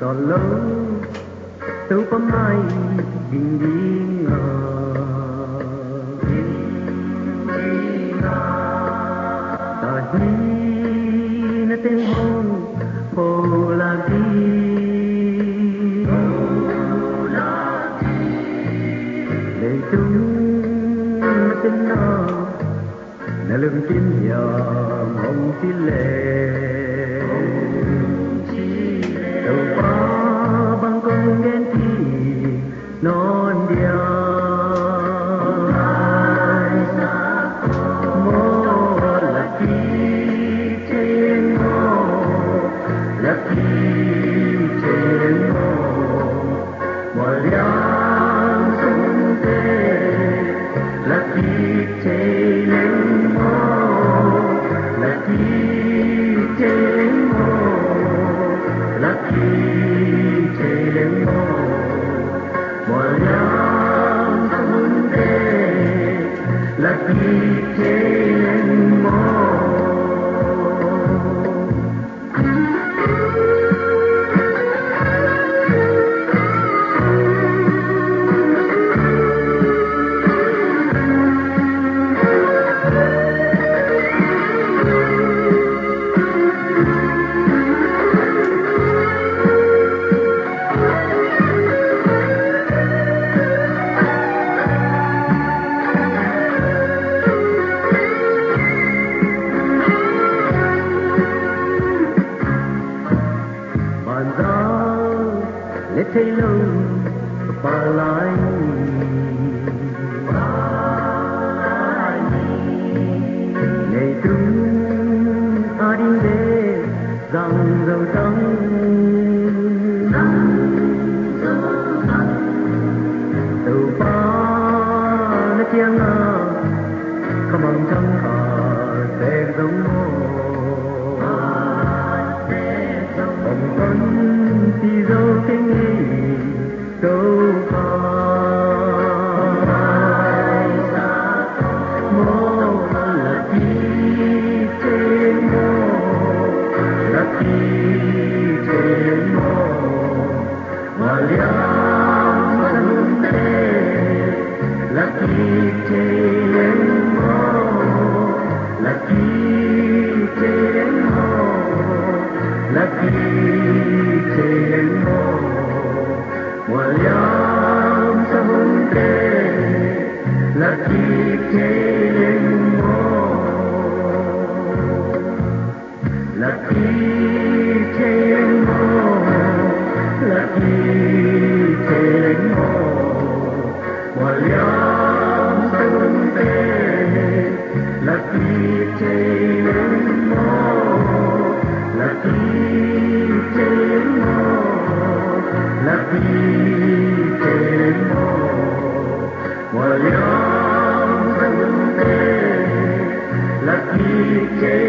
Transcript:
tolong tu pemai dinding tadi natin hong po lagi để chúng natin na lưng kim nhầm hồng chi lệ đâu qua băng công ghen thì non dia mo laki chen mo liang sung te laki chen laki chen laki chen mo liang sung te laki chen let thấy lâu và lại ngày chúng ta đi về rằng dầu trắng từ ba nó chiang không bằng trăng cả sẽ giống hồng tuấn thì dấu kinh đâu phải mô là chi trên mô mà liang sân tê là chi trên mô là chi trên mô là chi trên mô mà liang sân tê là chi trên mô là chi trên mô là chi trên mô mà liang sân tê là chi trên mô là chi trên mô là chi trên mô mà liang sân tê là chi trên